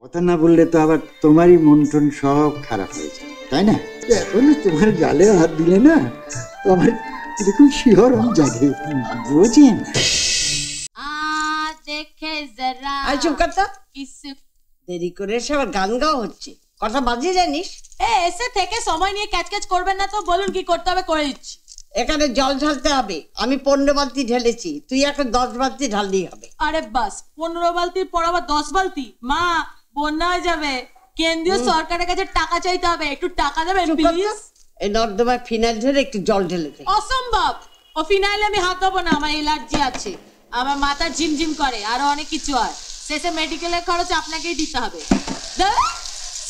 কথা না বললে তো আবার তোমারই মন টন সব খারাপ হয়ে যায়, তাই না? এখন তোমার গালে হাত দিলে না আমার এরকম শিহরণ জাগে, বুঝেন? চুপ কর তো, দেরি করে এসে আবার গান গাওয়া হচ্ছে, কথা বাজিয়ে জানিস? এসে থেকে সময় নিয়ে ক্যাচ ক্যাচ করবেন না তো, বলুন কি করতে হবে করে দিচ্ছি। এখানে জল ঢালতে হবে, আমি 15 বালতি ঢেলেছি, তুই এখন 10 বালতি ঢাললেই হবে। আরে বাস, 15 বালতির পর আবার 10 বালতি? মা, বন্যা হয়ে যাবে, কেন্দ্রীয় সরকারের কাছে টাকা চাইতে হবে, একটু টাকা দেবেন প্লিজ। এই নর্দমায় ফিনাইল ঢেলে একটু জল ঢেলে দে। অসম্ভব, ও ফিনাইলে আমি হাত দেবো না, আমার অ্যালার্জি আছে, আমার মাথা ঝিমঝিম করে, আরো অনেক কিছু হয়, শেষে মেডিকেলের খরচ আপনাকেই দিতে হবে।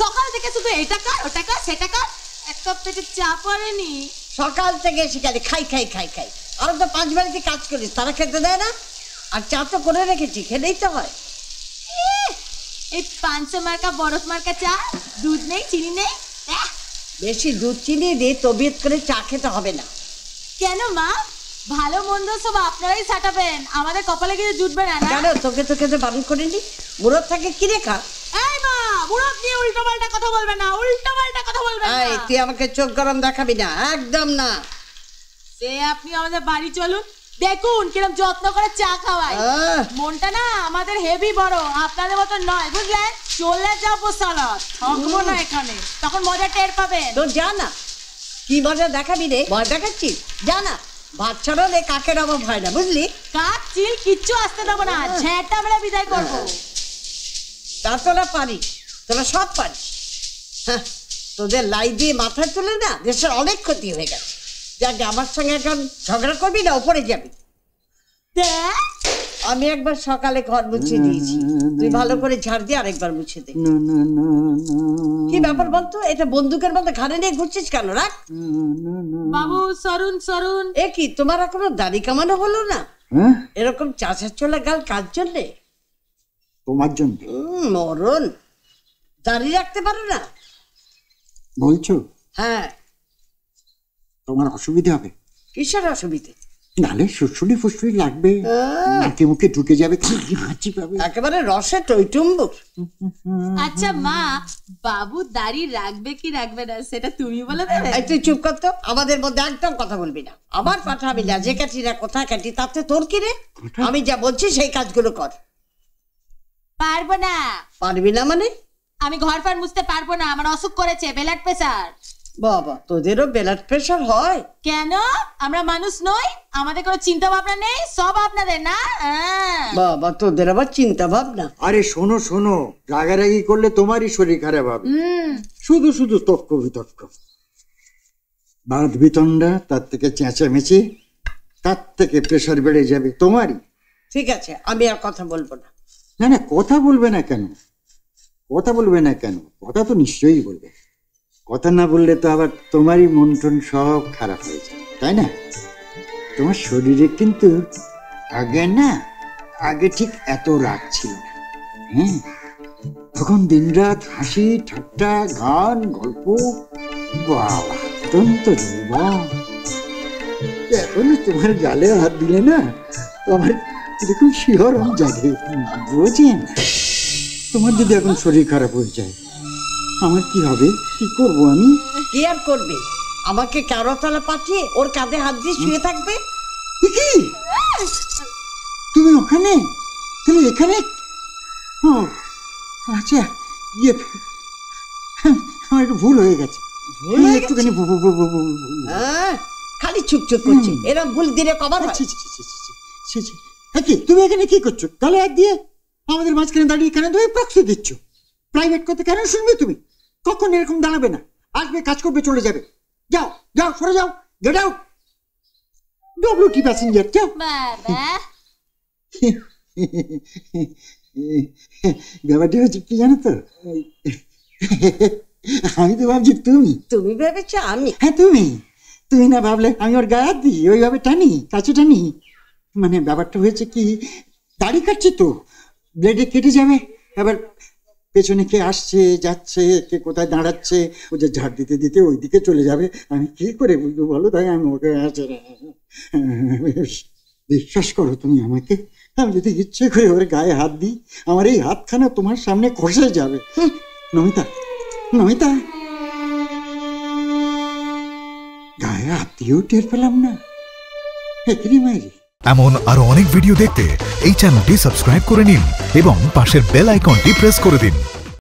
সকাল থেকে শুধু এটা কর ওটা কর সেটা কর, একটা পেটে চা পড়েনি। সকাল থেকে শিকারি খাই খাই খাই খাই, আর তো 5 বাড়িতে কাজ করিস, তারা খেতে দেয় না? আর চা তো করে রেখেছি, খেলেই তো হয়। এই 500 মার্কা বরফ মার্কা চা, দুধ নেই চিনি নেই। বেশি দুধ চিনি দিয়ে তবিয়ত করে চা খেতে হবে না। কেন মা, ভালো মন্দ সব আপনারাই সাটাবেন, আমাদের কপালে কিছু জুটবে না। কেন তোকে তো খেতে বারণ করিনি? মুরত থাকে কি রেখা? এই মা, মুরত নিয়ে উল্টো পাল্টা কথা বলবে না, উল্টো পাল্টা কথা বলবে না। এই তুই আমাকে চোখ গরম দেখাবি না, একদম না। সে আপনি আমাদের বাড়ি চলুন, দেখুন কিরকম যত্ন করে চা খাওয়াই। মনটা না আমাদের হেভি বড়, আপনাদের মতো নয়, বুঝলেন? চলে যাবো সালা, থাকবো না এখানে, তখন মজা টের পাবেন। তো যা না, কি মজা দেখাবি রে? ভয় দেখাচ্ছিস? যা না, ভাত ছাড়লে কাকের অভাব হয় না, বুঝলি? কাক চিল কিচ্ছু আসতে দেবো না, ঝেঁটা মেরে বিদায় করবো। তা তোরা পারিস, তোরা সব পারিস। হ্যাঁ, তোদের লাই দিয়ে মাথায় তুলে না দেশের অনেক ক্ষতি হয়ে গেছে। যাকে আমার সঙ্গে এখন ঝগড়া করবি না, উপরে যাবি। আমি একবার সকালে ঘর মুছে দিয়েছি, তুই ভালো করে ঝাড় দিয়ে আরেকবার মুছে দে। কি ব্যাপার বলতো, এটা বন্দুকের মধ্যে ঘাড়ে নিয়ে ঘুরছিস কেন? রাখ বাবু, সরুন সরুন। এ কি, তোমার এখনো দাড়ি কামানো হলো না? এরকম চাচার চলে গাল কার জন্যে? তোমার জন্য। মরণ, দাড়ি রাখতে পারো না বলছো? হ্যাঁ। তোমার অসুবিধা হবে? কিসের অসুবিধে? নালে সুসুড়ি ফুসুড়ি লাগবে, মুখে মুখে ঢুকে যাবে, হাঁচি পাবে, একেবারে রসে টইটুম্বুর। আচ্ছা মা, বাবু দাড়ি রাখবে কি রাখবে না সেটা তুমি বলে দেবে। তুই চুপ কর তো, আমাদের মধ্যে একদম কথা বলবি না। আবার পাঠাবি না, যে কাটি না কোথায় কাটি, তাতে তোর কি রে? আমি যা বলছি সেই কাজগুলো কর। পারবো না। পারবি না মানে? আমি ঘর পার মুছতে পারবো না, আমার অসুখ করেছে, ব্লাড প্রেসার। বাবা, তোদেরও ব্লাড প্রেসার হয়? কেন, আমরা মানুষ নই? আমাদের কোনো চিন্তা ভাবনা নেই? সব আপনাদের না। বাবা, তোদের আবার চিন্তা ভাবনা? আরে শোনো শোনো, রাগারাগি করলে তোমারই শরীর খারাপ হবে। শুধু শুধু তর্ক বিতর্ক, বাদ বিতণ্ডা, তার থেকে চেঁচামেচি, তার থেকে প্রেসার বেড়ে যাবে তোমারই। ঠিক আছে, আমি আর কথা বলবো না। না না, কথা বলবে না কেন? কথা বলবে না কেন? কথা তো নিশ্চয়ই বলবে। কথা না বললে তো আবার তোমারই মন টন সব খারাপ হয়ে যায়, তাই না? তোমার শরীরে কিন্তু আগে ঠিক এত রাগ ছিল না। হ্যাঁ, তখন দিনরাত হাসি ঠাট্টা, গান, গল্প, বাবা অত্যন্ত দুর্বল। এখন তোমার গালে হাত দিলে না আমার এরকম শিহরণ জাগে, বুঝেন? তোমার যদি এখন শরীর খারাপ হয়ে যায়, আমার কি হবে? কি করব আমি? কি আর করবে? আমাকে কারোতলা পাঠিয়ে ওর কাঁধে হাত দিয়ে শুয়ে থাকবে? কি তুমি ওখানে, তুমি এখানে? ও আচ্ছা, ইয়ে আমার একটু ভুল হয়ে গেছে, একটুখানি খালি চুপ চুপ করছে, এরকম ভুল দিনে কবার? তুমি এখানে কি করছো? গালে হাত দিয়ে আমাদের মাঝখানে দাঁড়িয়ে এখানে তুমি প্রক্সি দিচ্ছ। প্রাইভেট কথা কেন শুনবে তুমি? কখন এরকম দাঁড়াবে না, আসবে কাজ করবে চলে যাবে। যাও যাও, সরে যাও, গেট আউট। ডব্লিউটি প্যাসেঞ্জার, যাও। ব্যাপারটা হচ্ছে কি জানো তো, আমি তো ভাবছি তুমি তুমি ভেবেছো আমি? হ্যাঁ তুমি, তুমি না ভাবলে আমি ওর গায়ে হাত দিই, ওইভাবে টানি, কাছে টানি। মানে ব্যাপারটা হয়েছে কি, দাড়ি কাটছি তো, ব্লেডে কেটে যাবে, এবার পেছনে কে আসছে যাচ্ছে, কে কোথায় দাঁড়াচ্ছে, ও যে ঝাড় দিতে দিতে ওই দিকে চলে যাবে, আমি কি করে বুঝবো বলো? তাই আমি ওকে বিশ্বাস করো তুমি আমাকে, আমি যদি ইচ্ছে করে ওর গায়ে হাত দিই, আমার এই হাতখানা তোমার সামনে খসে যাবে। নমিতা, নমিতা, গায়ে হাত দিয়েও টের পেলাম না। একই মাইরি। এমন আরো অনেক ভিডিও দেখতে এই চ্যানেলটি সাবস্ক্রাইব করে নিন এবং পাশের বেল আইকনটি প্রেস করে দিন।